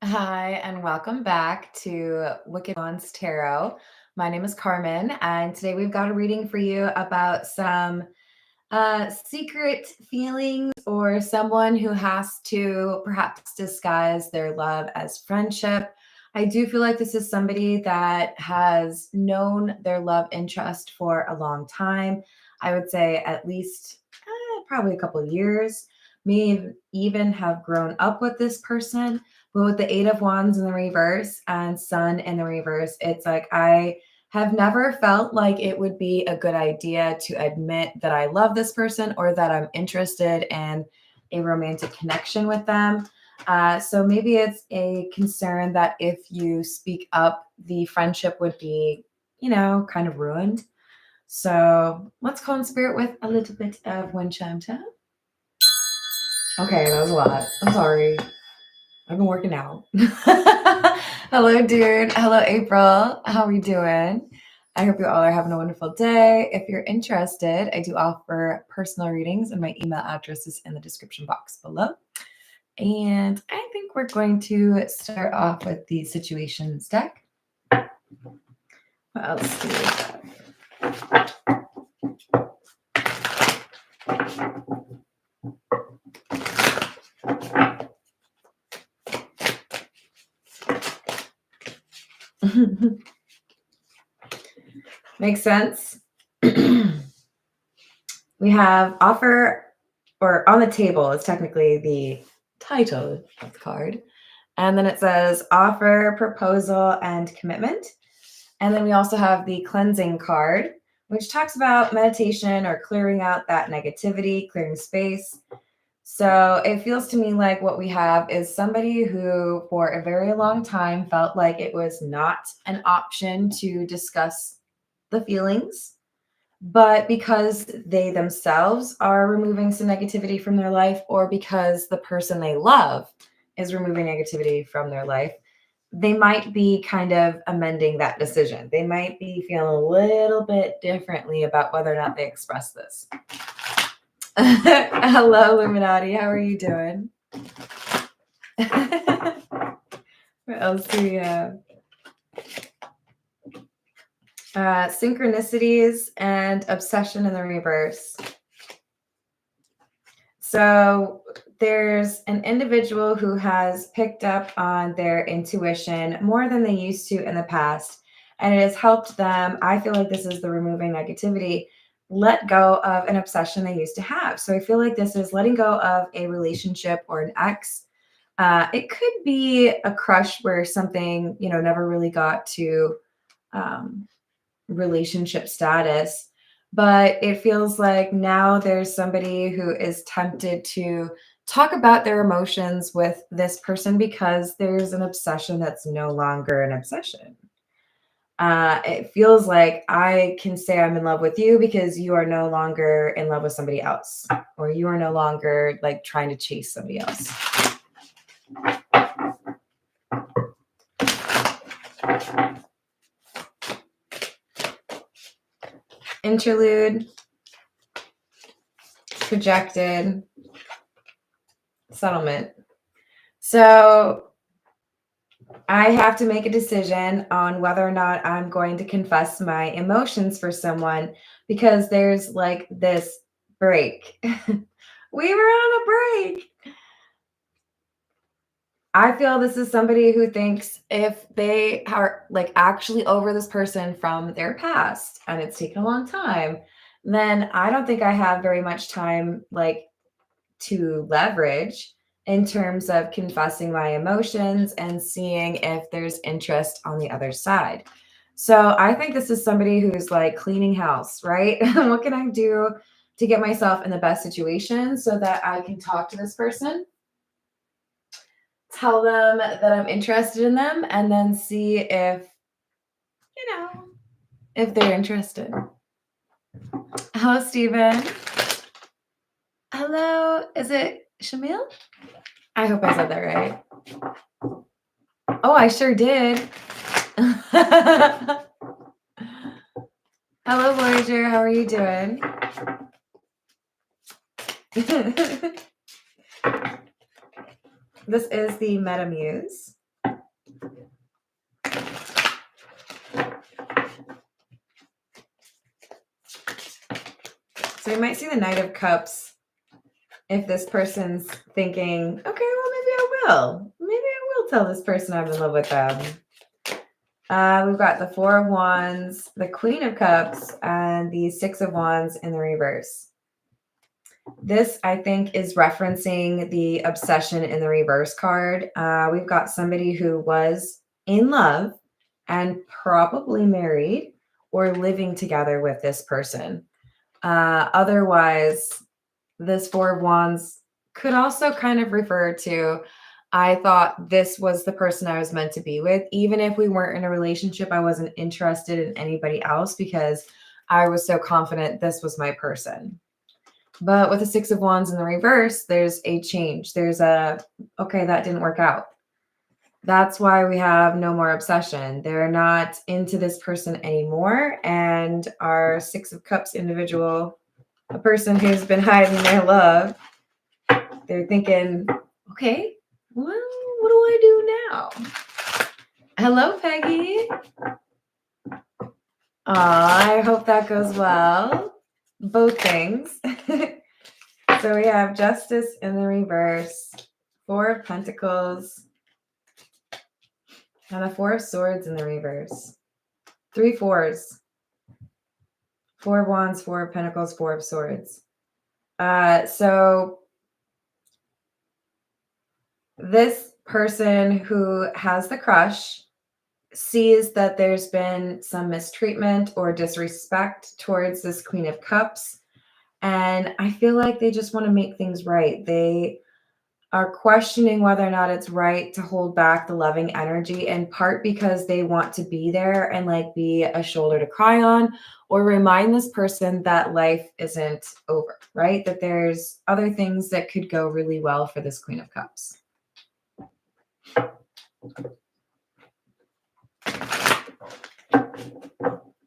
Hi, and welcome back to Wicked Ones Tarot. My name is Carmen, and today we've got a reading for you about some secret feelings or someone who has to perhaps disguise their love as friendship. I do feel like this is somebody that has known their love interest for a long time. I would say at least probably a couple years, may even have grown up with this person. But with the Eight of Wands in the reverse and Sun in the reverse, it's like I have never felt like it would be a good idea to admit that I love this person or that I'm interested in a romantic connection with them. So maybe it's a concern that if you speak up, the friendship would be, kind of ruined. So let's call in spirit with a little bit of wind chime tap. Okay, that was a lot. I'm sorry. I've been working out. Hello, dude. Hello, April. How are you doing? I hope you all are having a wonderful day. If you're interested, I do offer personal readings, and my email address is in the description box below. And I think we're going to start off with the situations deck. What else do we have? Makes sense. We have offer, or on the table is technically the title of the card. And then it says offer, proposal, and commitment. And then we also have the cleansing card, which talks about meditation or clearing out that negativity, clearing space. So it feels to me like what we have is somebody who, for a very long time, felt like it was not an option to discuss the feelings. But because they themselves are removing some negativity from their life, or because the person they love is removing negativity from their life, they might be kind of amending that decision. They might be feeling a little bit differently about whether or not they express this. Hello, Illuminati. How are you doing? What else do we have? Synchronicities and obsession in the reverse. So there's an individual who has picked up on their intuition more than they used to in the past, and it has helped them. I feel like this is the removing negativity, let go of an obsession they used to have. So I feel like this is letting go of a relationship or an ex. It could be a crush where something, never really got to relationship status. But it feels like now there's somebody who is tempted to talk about their emotions with this person because there's an obsession that's no longer an obsession. It feels like I can say I'm in love with you because you are no longer in love with somebody else, or you are no longer like trying to chase somebody else. Interlude, projected, settlement. So I have to make a decision on whether or not I'm going to confess my emotions for someone because there's like this break. We were on a break. I feel this is somebody who thinks if they are like actually over this person from their past and it's taken a long time, then I don't think I have very much time like to leverage in terms of confessing my emotions and seeing if there's interest on the other side. So I think this is somebody who's like cleaning house, right? What can I do to get myself in the best situation so that I can talk to this person, tell them that I'm interested in them, and then see if, if they're interested. Hello, Stephen. Hello, is it Shamil? I hope I said that right. Oh, I sure did. Hello, Voyager. How are you doing? This is the Meta Muse. So you might see the Knight of Cups if this person's thinking, okay, well, maybe I will. Maybe I will tell this person I'm in love with them. We've got the Four of Wands, the Queen of Cups, and the Six of Wands in the reverse. This, I think, is referencing the obsession in the reverse card. We've got somebody who was in love and probably married or living together with this person. Otherwise, this Four of Wands could also kind of refer to, I thought this was the person I was meant to be with. Even if we weren't in a relationship, I wasn't interested in anybody else because I was so confident this was my person. But with the Six of Wands in the reverse, there's a change. There's a, okay, that didn't work out. That's why we have no more obsession. They're not into this person anymore. And our Six of Cups individual, a person who's been hiding their love, they're thinking, okay, well, what do I do now? Hello, Peggy. I hope that goes well. Both things. So we have Justice in the reverse, Four of Pentacles, and a Four of Swords in the reverse. 3 fours. Four of Wands, Four of Pentacles, Four of Swords. So this person who has the crush sees that there's been some mistreatment or disrespect towards this Queen of Cups. And I feel like they just want to make things right. They are questioning whether or not it's right to hold back the loving energy, in part because they want to be there and like be a shoulder to cry on, or remind this person that life isn't over, right? That there's other things that could go really well for this Queen of Cups.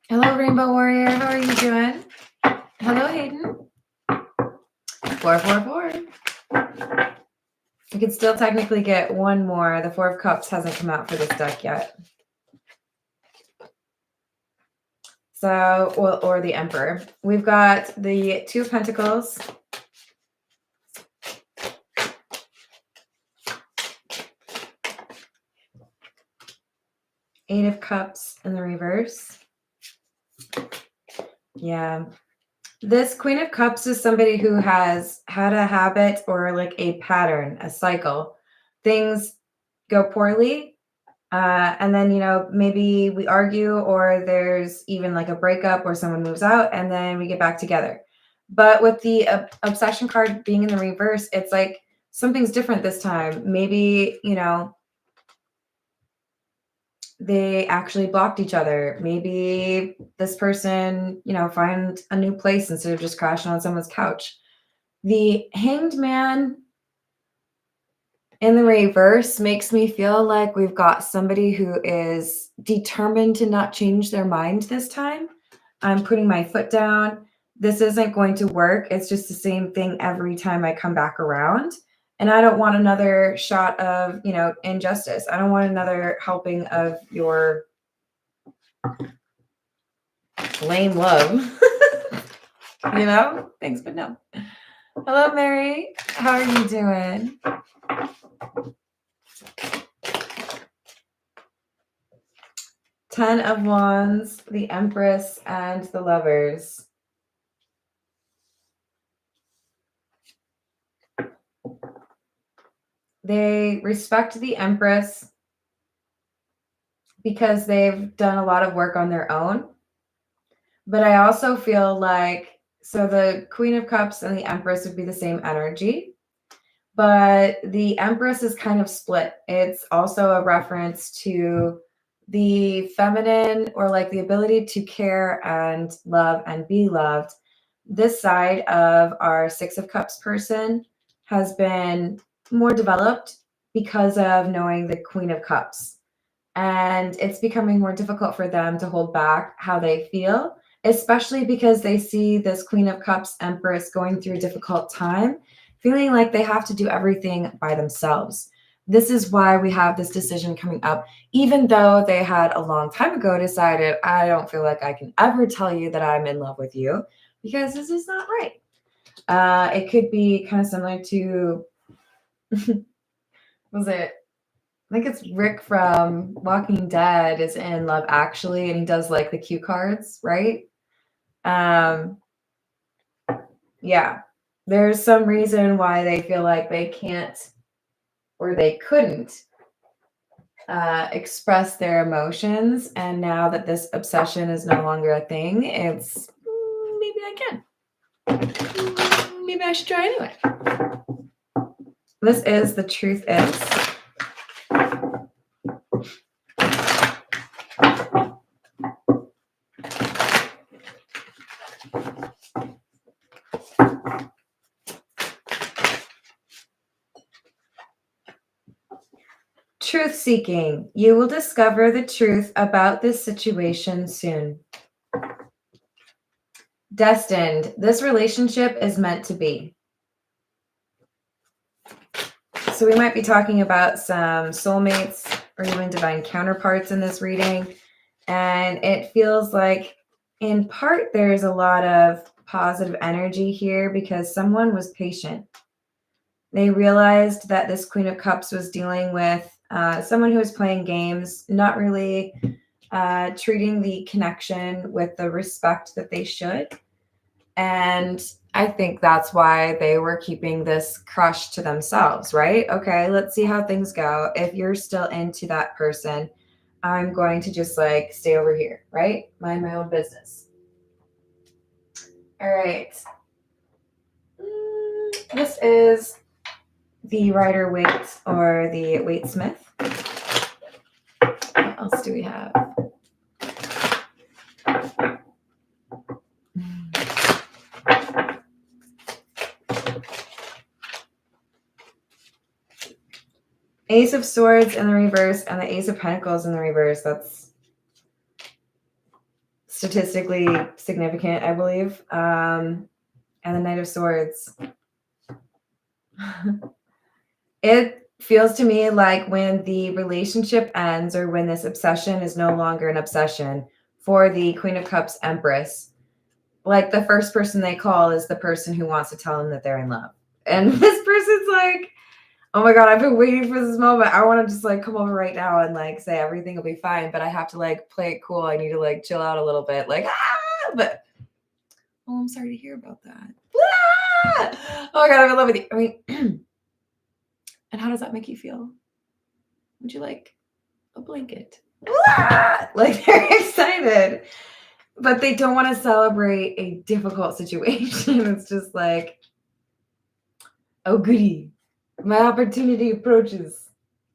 Hello, Rainbow Warrior. How are you doing? Hello, Hayden. 444. We could still technically get one more. The Four of Cups hasn't come out for this deck yet. So, or the Emperor. We've got the Two of Pentacles. Eight of Cups in the reverse. Yeah. This Queen of Cups is somebody who has had a habit or like a pattern, a cycle. Things go poorly. And then, you know, maybe we argue or there's even like a breakup or someone moves out and then we get back together. But with the obsession card being in the reverse, it's like something's different this time. Maybe, you know, they actually blocked each other. Maybe this person, you know, find a new place instead of just crashing on someone's couch. The Hanged Man in the reverse makes me feel like we've got somebody who is determined to not change their mind this time. I'm putting my foot down. This isn't going to work. It's just the same thing every time I come back around. And I don't want another shot of, you know, injustice. I don't want another helping of your lame love. You know? Thanks, but no. Hello, Mary. How are you doing? Ten of Wands, the Empress, and the Lovers. They respect the Empress because they've done a lot of work on their own. But I also feel like, so the Queen of Cups and the Empress would be the same energy. But the Empress is kind of split. It's also a reference to the feminine, or like the ability to care and love and be loved. This side of our Six of Cups person has been more developed because of knowing the Queen of Cups. And it's becoming more difficult for them to hold back how they feel, especially because they see this Queen of Cups Empress going through a difficult time, feeling like they have to do everything by themselves. This is why we have this decision coming up, even though they had a long time ago decided, I don't feel like I can ever tell you that I'm in love with you. because this is not right. It could be kind of similar to, was it? I think it's Rick from Walking Dead is in Love Actually, and he does like the cue cards, right? Yeah, there's some reason why they feel like they can't or they couldn't express their emotions. And now that this obsession is no longer a thing, it's maybe I can. Maybe I should try anyway. This is The Truth Is. Truth seeking. You will discover the truth about this situation soon. Destined. This relationship is meant to be. So we might be talking about some soulmates or even divine counterparts in this reading. And it feels like in part there's a lot of positive energy here because someone was patient. They realized that this Queen of Cups was dealing with someone who was playing games, not really treating the connection with the respect that they should. And I think that's why they were keeping this crush to themselves, right? Okay, let's see how things go. If you're still into that person, I'm going to just like stay over here, right? Mind my own business. All right. This is the Rider-Waite or the Waite-Smith. What else do we have? Ace of Swords in the reverse and the Ace of Pentacles in the reverse. That's statistically significant, I believe. And the Knight of Swords. It feels to me like when the relationship ends or when this obsession is no longer an obsession for the Queen of Cups Empress, like the first person they call is the person who wants to tell them that they're in love. And this person's like, oh my God, I've been waiting for this moment. I want to just like come over right now and like say everything will be fine, but I have to like play it cool. I need to like chill out a little bit. Like, but oh, I'm sorry to hear about that. Oh my God, I'm in love with you. I mean, and how does that make you feel? Would you like a blanket? Like they're excited, but they don't want to celebrate a difficult situation. It's just like, oh goody, my opportunity approaches.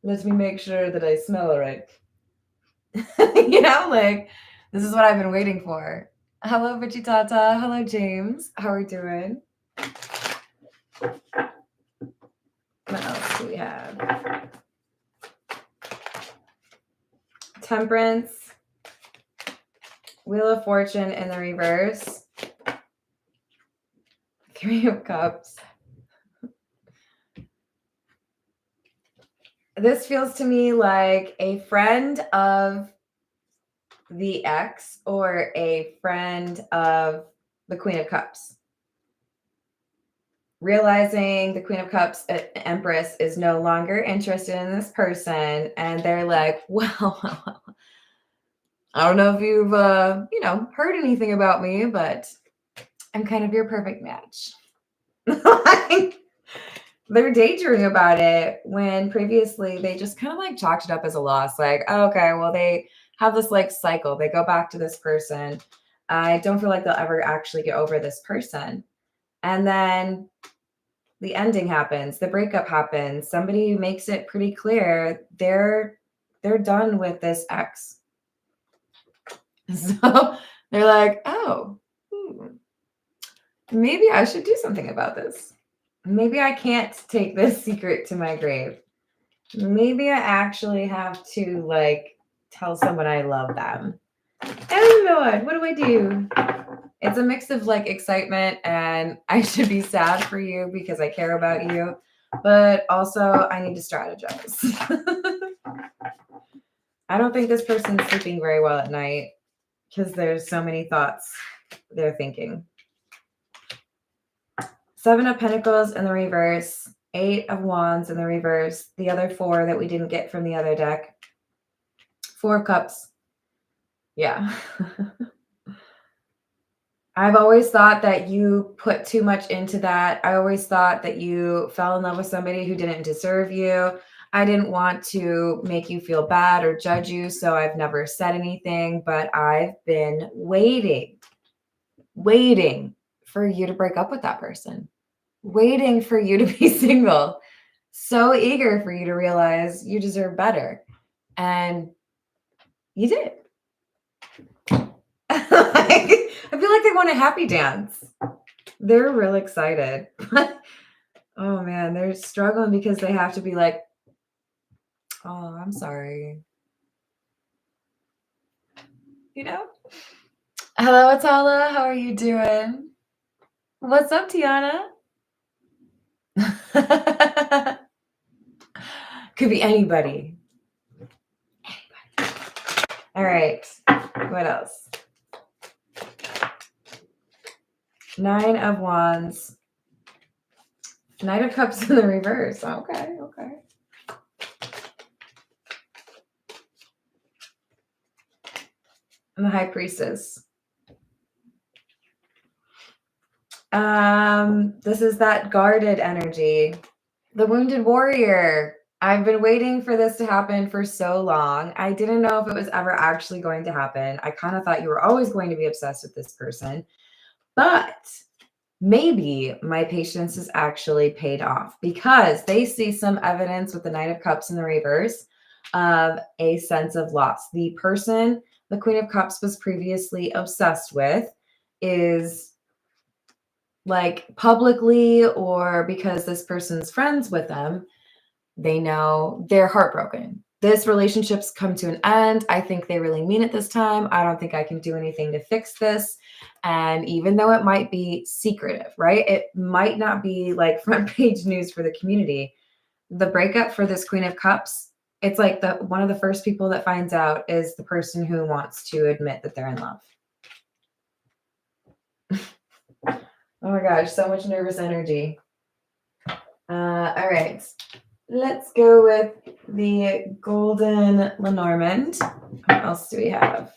Let me make sure that I smell all right. You know, like this is what I've been waiting for. Hello, Vichitata. Hello, James. How are we doing? What else do we have? Temperance. Wheel of Fortune in the reverse. Three of Cups. This feels to me like a friend of the ex or a friend of the Queen of Cups. Realizing the Queen of Cups Empress is no longer interested in this person. And they're like, well, I don't know if you've, heard anything about me, but I'm kind of your perfect match. Like, they're daydreaming about it when previously they just kind of like chalked it up as a loss. Like, oh, okay, well, they have this like cycle. They go back to this person. I don't feel like they'll ever actually get over this person. And then the ending happens, the breakup happens. Somebody makes it pretty clear they're done with this ex. So they're like, oh, maybe I should do something about this. Maybe I can't take this secret to my grave. Maybe I actually have to like tell someone I love them. Oh Lord, what do I do? It's a mix of like excitement and I should be sad for you because I care about you, but also I need to strategize. I don't think this person's sleeping very well at night because there's so many thoughts they're thinking. Seven of Pentacles in the reverse, Eight of Wands in the reverse, the other four that we didn't get from the other deck, Four of Cups. Yeah. I've always thought that you put too much into that. I always thought that you fell in love with somebody who didn't deserve you. I didn't want to make you feel bad or judge you, so I've never said anything, but I've been waiting for you to break up with that person, waiting for you to be single, so eager for you to realize you deserve better. And you did. I feel like they want a happy dance. They're real excited. Oh man, they're struggling because they have to be like, oh, I'm sorry. You know? Hello, Atala. How are you doing? What's up, Tiana? Could be anybody. All right. What else? Nine of Wands. Knight of Cups in the reverse. Okay. And the High Priestess. This is that guarded energy. The Wounded Warrior. I've been waiting for this to happen for so long. I didn't know if it was ever actually going to happen. I kind of thought you were always going to be obsessed with this person. But maybe my patience is actually paid off because they see some evidence with the Knight of Cups in the reverse of a sense of loss. The person the Queen of Cups was previously obsessed with is like publicly or because this person's friends with them, they know they're heartbroken. This relationship's come to an end. I think they really mean it this time. I don't think I can do anything to fix this. And even though it might be secretive, right? It might not be like front page news for the community. The breakup for this Queen of Cups, it's like one of the first people that finds out is the person who wants to admit that they're in love. Oh my gosh, so much nervous energy. All right. Let's go with the Golden Lenormand. What else do we have?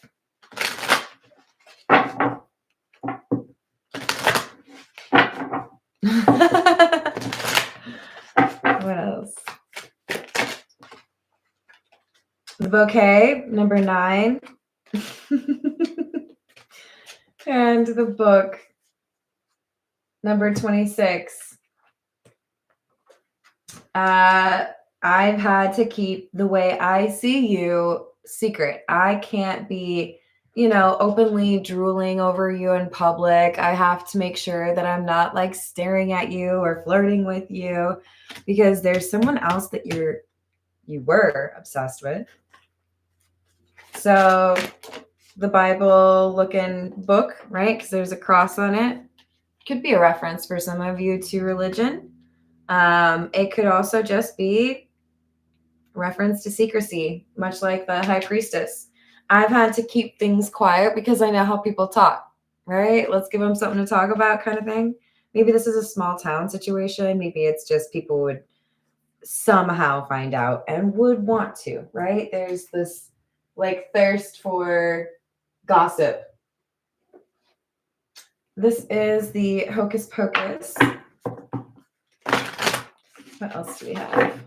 What else? The Bouquet, number 9. And the Book, number 26. I've had to keep the way I see you secret. I can't be, openly drooling over you in public. I have to make sure that I'm not like staring at you or flirting with you because there's someone else that you were obsessed with. So the Bible looking book, right? Because there's a cross on it. Could be a reference for some of you to religion. It could also just be reference to secrecy, much like the High Priestess. I've had to keep things quiet because I know how people talk, right? Let's give them something to talk about kind of thing. Maybe this is a small town situation. Maybe it's just people would somehow find out and would want to, right? There's this like thirst for gossip. This is the Hocus Pocus. What else do we have?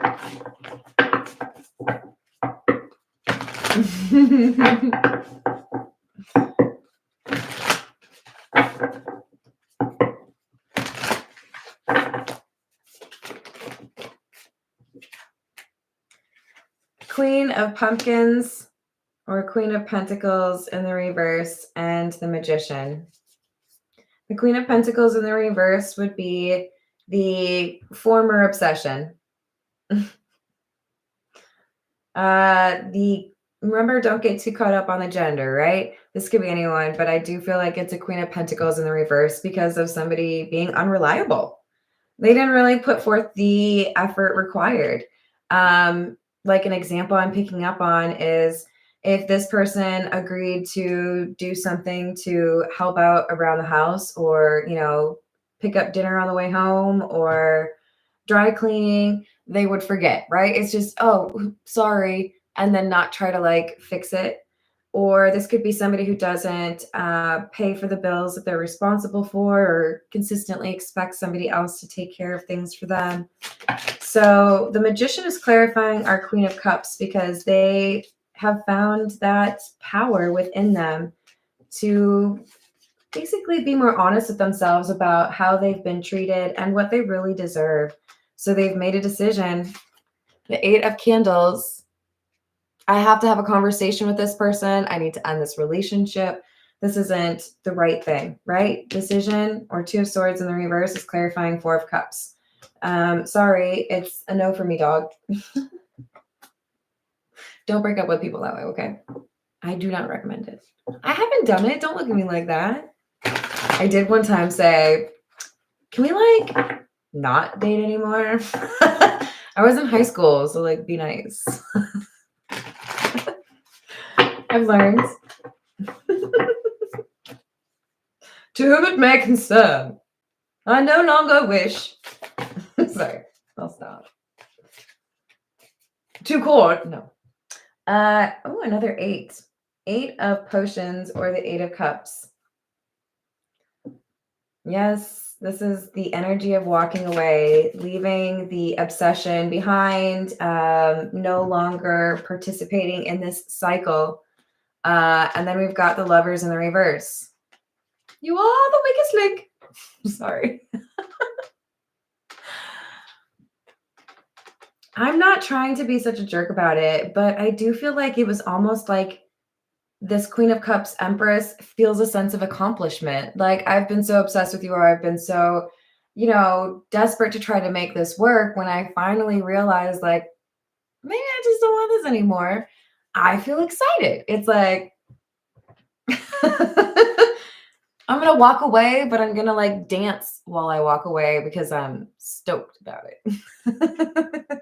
Queen of Pumpkins or Queen of Pentacles in the reverse and the Magician. The Queen of Pentacles in the reverse would be the former obsession. Remember, don't get too caught up on the gender, right? This could be anyone, but I do feel like it's a Queen of Pentacles in the reverse because of somebody being unreliable. They didn't really put forth the effort required. Like an example I'm picking up on is if this person agreed to do something to help out around the house or, pick up dinner on the way home or dry cleaning, they would forget, right? It's just, oh, sorry, and then not try to like fix it. Or this could be somebody who doesn't pay for the bills that they're responsible for, or consistently expect somebody else to take care of things for them. So the Magician is clarifying our Queen of Cups because they have found that power within them to basically be more honest with themselves about how they've been treated and what they really deserve. So they've made a decision. The Eight of Candles. I have to have a conversation with this person. I need to end this relationship. This isn't the right thing, right? Decision, or Two of Swords in the reverse, is clarifying Four of Cups. Sorry, it's a no for me, dog. Don't break up with people that way, okay? I do not recommend it. I haven't done it. Don't look at me like that. I did one time say, can we like not date anymore? I was in high school, so like be nice. I've learned. To whom it may concern, I no longer wish. Sorry, I'll stop. To court, no. Oh, another eight. Eight of Potions, or the Eight of Cups. Yes, this is the energy of walking away, leaving the obsession behind, no longer participating in this cycle. And then we've got the Lovers in the reverse. You are the weakest link. Sorry. I'm not trying to be such a jerk about it, but I do feel like it was almost like this Queen of Cups Empress feels a sense of accomplishment. Like, I've been so obsessed with you, or I've been so, desperate to try to make this work. When I finally realized, like, maybe I just don't want this anymore, I feel excited. It's like, I'm going to walk away, but I'm going to like dance while I walk away because I'm stoked about it.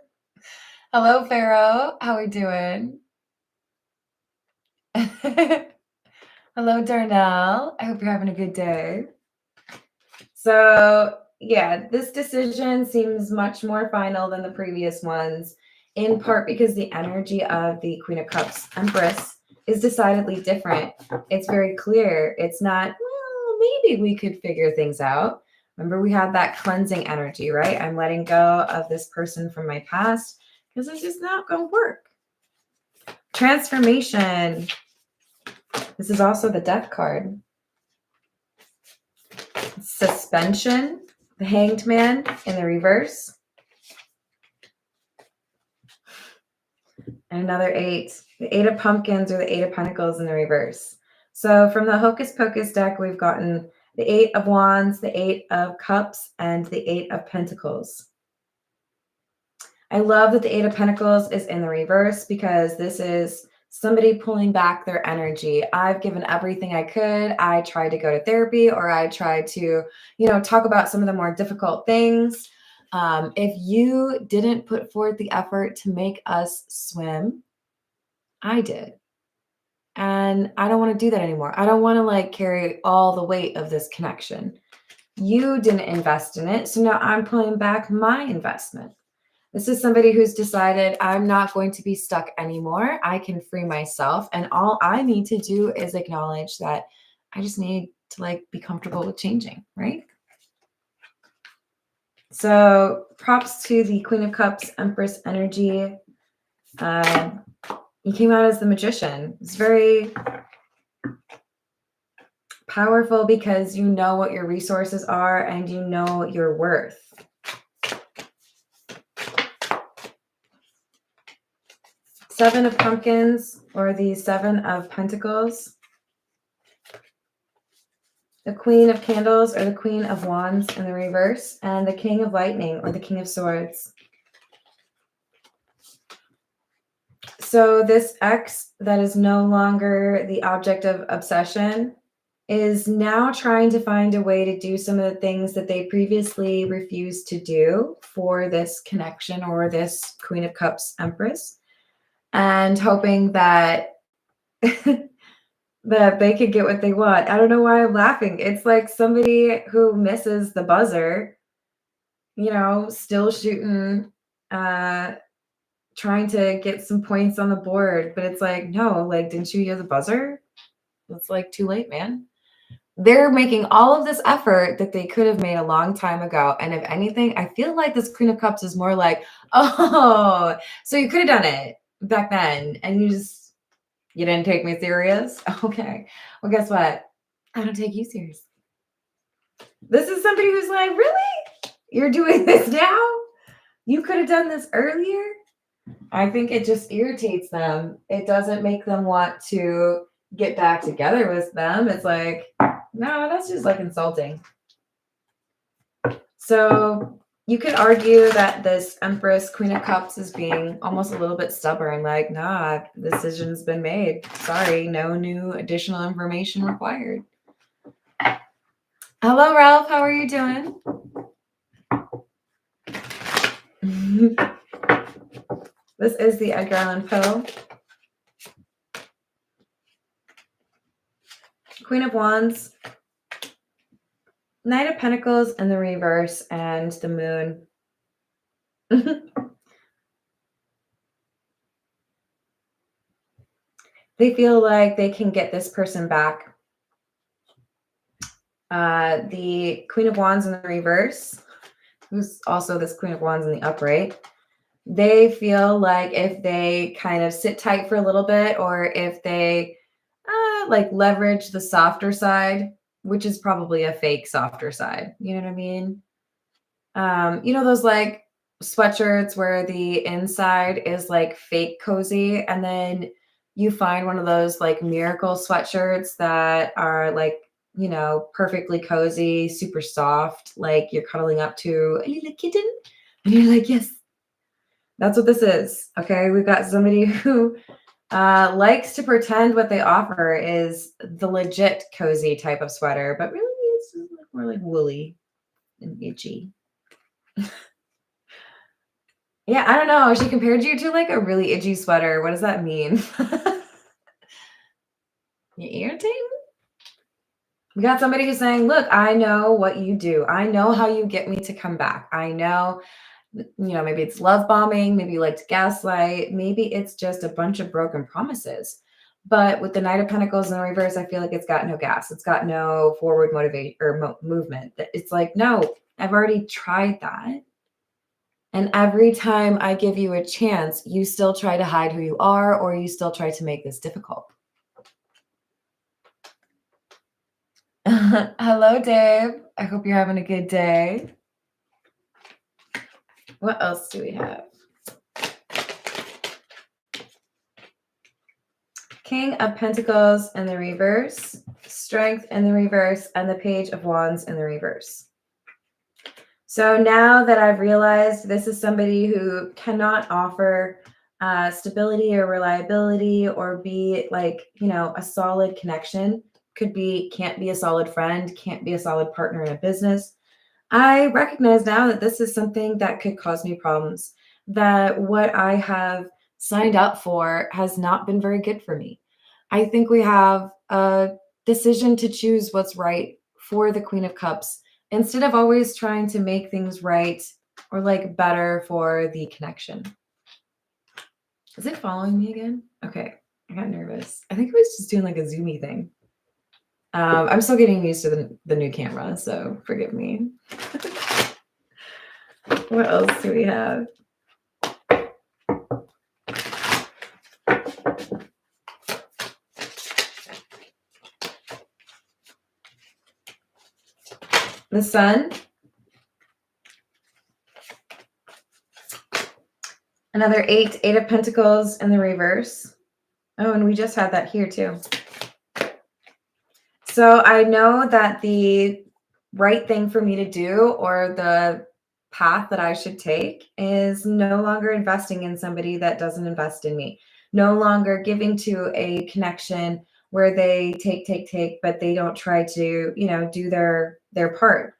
Hello, Pharaoh. How are we doing? Hello, Darnell. I hope you're having a good day. So, yeah, this decision seems much more final than the previous ones, in part because the energy of the Queen of Cups Empress is decidedly different. It's very clear. It's not, well, maybe we could figure things out. Remember, we had that cleansing energy, right? I'm letting go of this person from my past because it's just not going to work. Transformation. This is also the Death card. Suspension, the Hanged Man in the reverse. And another eight, the Eight of Pumpkins, or the Eight of Pentacles in the reverse. So from the Hocus Pocus deck, we've gotten the Eight of Wands, the Eight of Cups, and the Eight of Pentacles. I love that the Eight of Pentacles is in the reverse because this is somebody pulling back their energy. I've given everything I could. I tried to go to therapy, or I tried to, talk about some of the more difficult things. If you didn't put forth the effort to make us swim, I did. And I don't want to do that anymore. I don't want to like carry all the weight of this connection. You didn't invest in it. So now I'm pulling back my investment. This is somebody who's decided, I'm not going to be stuck anymore. I can free myself. And all I need to do is acknowledge that I just need to like be comfortable with changing, right? So props to the Queen of Cups Empress energy. You came out as the Magician. It's very powerful because you know what your resources are and you know your worth. Seven of Pumpkins, or the Seven of Pentacles. The Queen of Candles, or the Queen of Wands in the reverse. And the King of Lightning, or the King of Swords. So this ex that is no longer the object of obsession is now trying to find a way to do some of the things that they previously refused to do for this connection, or this Queen of Cups Empress. And hoping that that they could get what they want. I don't know why I'm laughing. It's like somebody who misses the buzzer, still shooting, uh, trying to get some points on the board. But it's like, no, like, didn't you hear the buzzer? It's like too late, man. They're making all of this effort that they could have made a long time ago. And if anything, I feel like this Queen of Cups is more like, oh, so you could have done it back then. And you didn't take me serious? Okay. Well, guess what? I don't take you serious. This is somebody who's like, really? You're doing this now? You could have done this earlier? I think it just irritates them. It doesn't make them want to get back together with them. It's like, no, that's just like insulting. So you could argue that this Empress, Queen of Cups, is being almost a little bit stubborn, like, nah, the decision's been made. Sorry, no new additional information required. Hello, Ralph. How are you doing? This is the Edgar Allan Poe. Queen of Wands, Knight of Pentacles in the reverse, and the Moon. They feel like they can get this person back. The Queen of Wands in the reverse, who's also this Queen of Wands in the upright, they feel like if they kind of sit tight for a little bit, or if they like leverage the softer side, which is probably a fake softer side. You know what I mean? Those like sweatshirts where the inside is like fake cozy, and then you find one of those like miracle sweatshirts that are like, perfectly cozy, super soft, like you're cuddling up to a little kitten, and you're like, yes, that's what this is. Okay, we've got somebody who likes to pretend what they offer is the legit cozy type of sweater, but really it's more like woolly and itchy. Yeah, I don't know. She compared you to like a really itchy sweater. What does that mean? You irritating? We got somebody who's saying, look, I know what you do. I know how you get me to come back. I know, maybe it's love bombing. Maybe you like to gaslight. Maybe it's just a bunch of broken promises. But with the Knight of Pentacles in the reverse, I feel like it's got no gas. It's got no forward motivate or movement. It's like, no, I've already tried that. And every time I give you a chance, you still try to hide who you are, or you still try to make this difficult. Hello, Dave. I hope you're having a good day. What else do we have? King of Pentacles in the reverse, Strength in the reverse, and the Page of Wands in the reverse. So now that I've realized this is somebody who cannot offer stability or reliability or be like, a solid connection, can't be a solid friend, can't be a solid partner in a business. I recognize now that this is something that could cause me problems, that what I have signed up for has not been very good for me. I think we have a decision to choose what's right for the Queen of Cups instead of always trying to make things right or like better for the connection. Is it following me again? Okay, I got nervous. I think it was just doing like a zoomy thing. I'm still getting used to the new camera, so forgive me. What else do we have? The Sun. Another eight of Pentacles in the reverse. Oh, and we just had that here too. So I know that the right thing for me to do, or the path that I should take, is no longer investing in somebody that doesn't invest in me. No longer giving to a connection where they take, but they don't try to, do their part.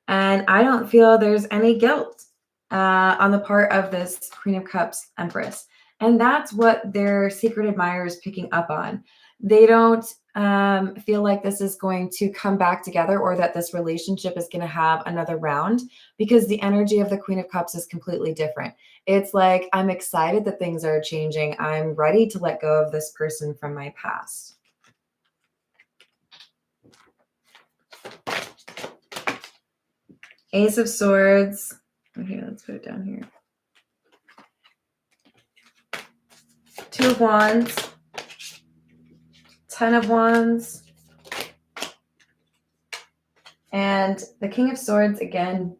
And I don't feel there's any guilt on the part of this Queen of Cups Empress. And that's what their secret admirer is picking up on. They don't feel like this is going to come back together or that this relationship is going to have another round because the energy of the Queen of Cups is completely different. It's like, I'm excited that things are changing. I'm ready to let go of this person from my past. Ace of Swords. Okay, let's put it down here. Two of Wands. 10 of Wands. And the King of Swords again.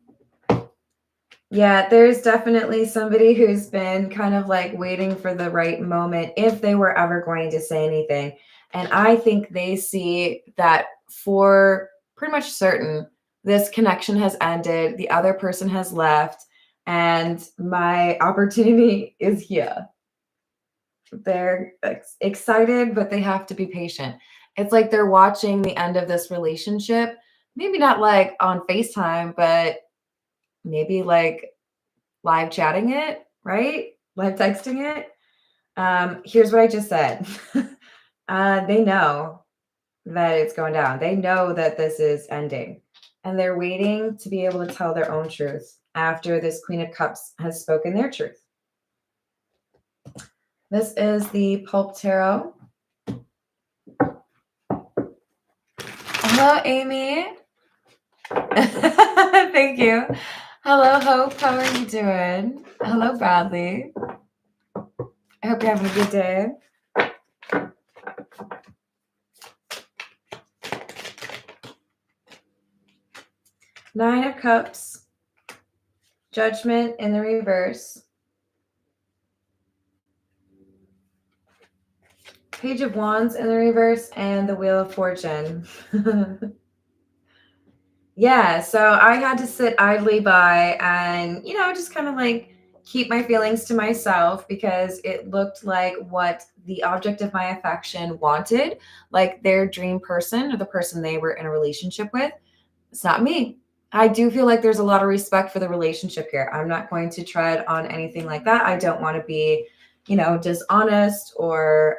Yeah, there's definitely somebody who's been kind of like waiting for the right moment if they were ever going to say anything. And I think they see that for pretty much certain, this connection has ended, the other person has left, and my opportunity is here. They're excited, but they have to be patient. It's like they're watching the end of this relationship, maybe not like on FaceTime, but maybe like live chatting it, right? Live texting it. Here's what I just said. They know that it's going down. They know that this is ending. And they're waiting to be able to tell their own truth after this Queen of Cups has spoken their truth. This is the Pulp Tarot. Hello, Amy. Thank you. Hello, Hope. How are you doing? Hello, Bradley. I hope you're having a good day. Nine of Cups. Judgment in the reverse. Page of Wands in the reverse and the Wheel of Fortune. Yeah, so I had to sit idly by and, just kind of like keep my feelings to myself because it looked like what the object of my affection wanted, like their dream person or the person they were in a relationship with. It's not me. I do feel like there's a lot of respect for the relationship here. I'm not going to tread on anything like that. I don't want to be, dishonest or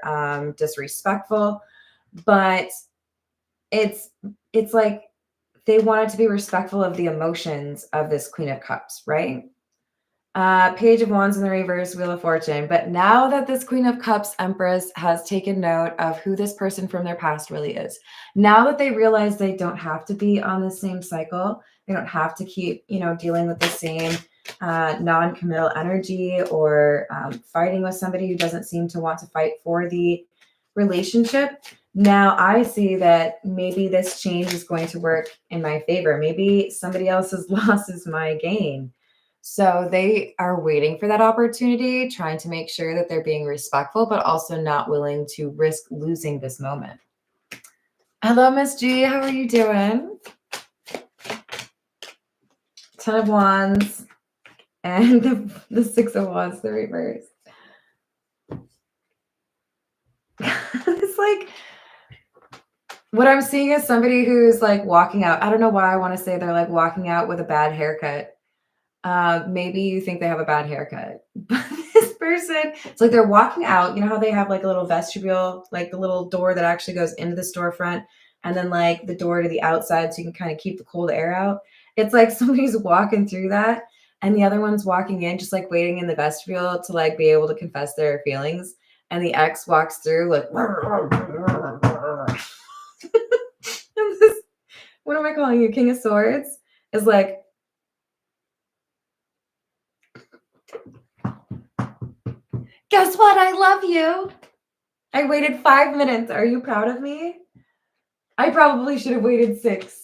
disrespectful, but it's like they wanted to be respectful of the emotions of this Queen of Cups, right? Page of Wands in the reverse, Wheel of Fortune. But now that this Queen of Cups Empress has taken note of who this person from their past really is, now that they realize they don't have to be on the same cycle, they don't have to keep, dealing with the same non-committal energy or fighting with somebody who doesn't seem to want to fight for the relationship. Now I see that maybe this change is going to work in my favor. Maybe somebody else's loss is my gain. So they are waiting for that opportunity, trying to make sure that they're being respectful, but also not willing to risk losing this moment. Hello, Miss G. How are you doing? 10 of Wands and the 6 of Wands, the reverse. It's like what I'm seeing is somebody who's like walking out. I don't know why I want to say they're like walking out with a bad haircut. Maybe you think they have a bad haircut, but this person, it's like they're walking out. You know how they have like a little vestibule, like the little door that actually goes into the storefront, and then like the door to the outside so you can kind of keep the cold air out. It's like somebody's walking through that, and the other one's walking in, just like waiting in the vestibule to like be able to confess their feelings. And the ex walks through like, and this, what am I calling you? King of Swords is like, guess what? I love you. I waited 5 minutes. Are you proud of me? I probably should have waited 6.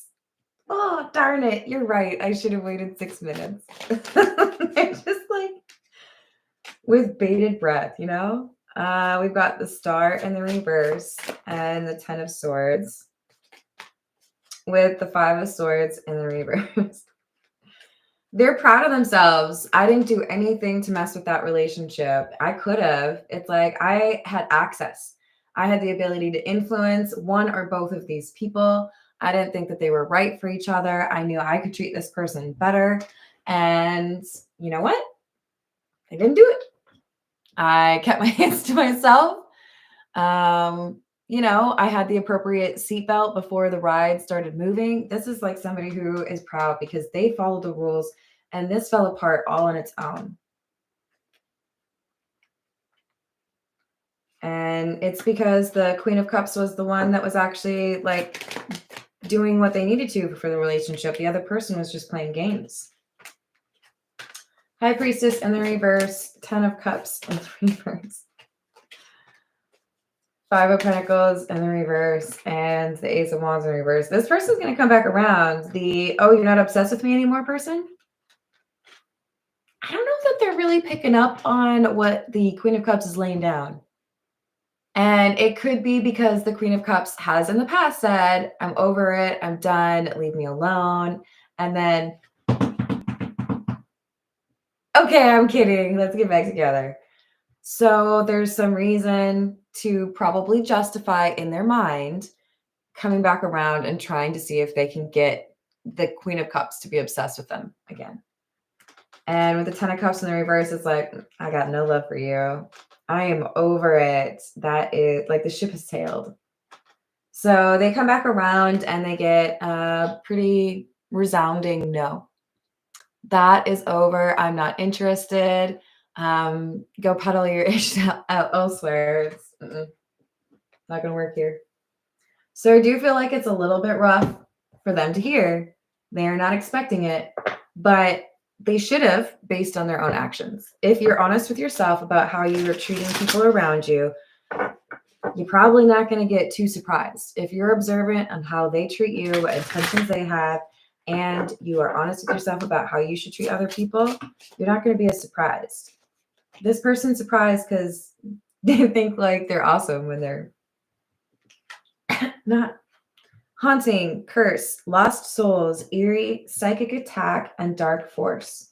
Oh, darn it. You're right. I should have waited 6 minutes. They're just like with bated breath, We've got the Star in the reverse and the 10 of Swords with the 5 of Swords in the reverse. They're proud of themselves. I didn't do anything to mess with that relationship. I could have. It's like I had access. I had the ability to influence one or both of these people. I didn't think that they were right for each other. I knew I could treat this person better. And you know what? I didn't do it. I kept my hands to myself. I had the appropriate seatbelt before the ride started moving. This is like somebody who is proud because they followed the rules and this fell apart all on its own. And it's because the Queen of Cups was the one that was actually like doing what they needed to for the relationship. The other person was just playing games. High Priestess in the reverse, 10 of Cups in the reverse. 5 of Pentacles in the reverse, and the Ace of Wands in reverse. This person's going to come back around. The, oh, you're not obsessed with me anymore person? I don't know that they're really picking up on what the Queen of Cups is laying down. And it could be because the Queen of Cups has in the past said, I'm over it, I'm done, leave me alone. And then, okay, I'm kidding, let's get back together. So there's some reason to probably justify in their mind coming back around and trying to see if they can get the Queen of Cups to be obsessed with them again. And with the 10 of Cups in the reverse, it's like, I got no love for you. I am over it. That is like the ship has sailed. So they come back around and they get a pretty resounding no. That is over. I'm not interested. Go peddle your ish out elsewhere. It's not going to work here. So I do feel like it's a little bit rough for them to hear. They are not expecting it, but they should have based on their own actions. If you're honest with yourself about how you are treating people around you, you're probably not going to get too surprised. If you're observant on how they treat you, what intentions they have, and you are honest with yourself about how you should treat other people, you're not going to be as surprised. This person's surprised because they think like they're awesome when they're not. Haunting, curse, lost souls, eerie, psychic attack, and dark force.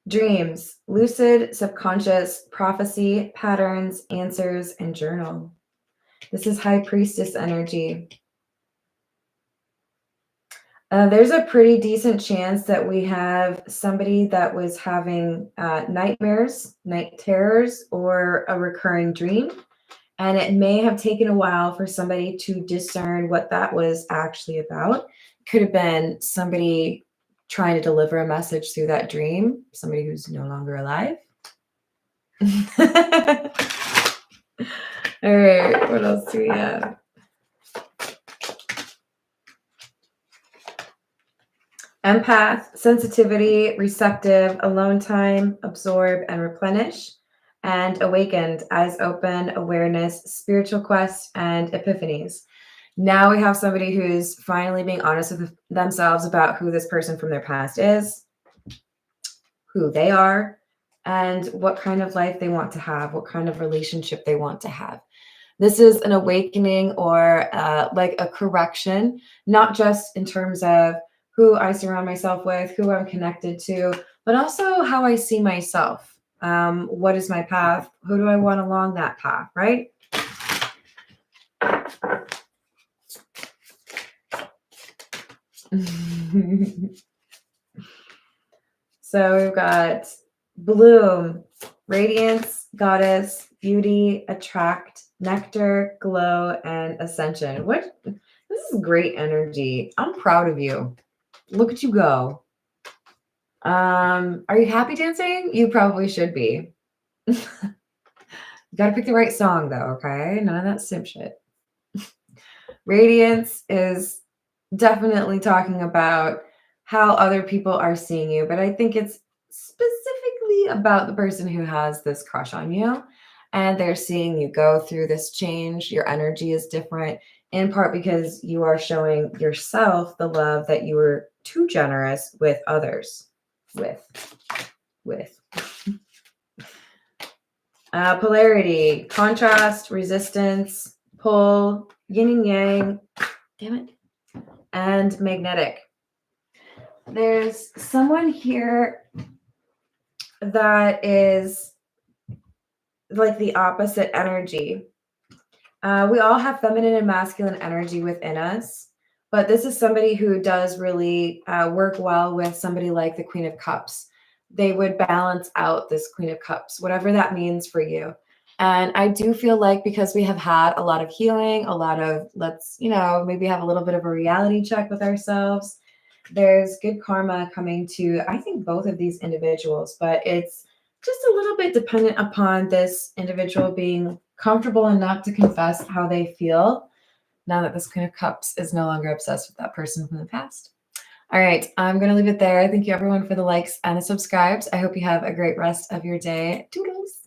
Dreams, lucid, subconscious, prophecy, patterns, answers, and journal. This is High Priestess energy. There's a pretty decent chance that we have somebody that was having nightmares, night terrors, or a recurring dream. And it may have taken a while for somebody to discern what that was actually about. Could have been somebody trying to deliver a message through that dream, somebody who's no longer alive. All right, what else do we have? Empath, sensitivity, receptive, alone time, absorb and replenish. And awakened, eyes open, awareness, spiritual quest, and epiphanies. Now we have somebody who's finally being honest with themselves about who this person from their past is, who they are, and what kind of life they want to have, what kind of relationship they want to have. This is an awakening or like a correction, not just in terms of who I surround myself with, who I'm connected to, but also how I see myself. What is my path? Who do I want along that path, right? So we've got bloom, radiance, goddess, beauty, attract, nectar, glow, and ascension. This is great energy. I'm proud of you. Look at you go. Are you happy dancing? You probably should be. You got to pick the right song though, okay? None of that simp shit. Radiance is definitely talking about how other people are seeing you, but I think it's specifically about the person who has this crush on you and they're seeing you go through this change. Your energy is different in part because you are showing yourself the love that you were too generous with others. Polarity, contrast, resistance, pull, yin and yang, damn it, and magnetic. There's someone here that is like the opposite energy. We all have feminine and masculine energy within us, but this is somebody who does really work well with somebody like the Queen of Cups. they would balance out this Queen of Cups, whatever that means for you. And I do feel like because we have had a lot of healing, a lot of let's, maybe have a little bit of a reality check with ourselves, there's good karma coming to, I think, both of these individuals, but it's just a little bit dependent upon this individual being comfortable enough to confess how they feel now that this Queen of Cups is no longer obsessed with that person from the past. All right, I'm going to leave it there. Thank you, everyone, for the likes and the subscribes. I hope you have a great rest of your day. Toodles.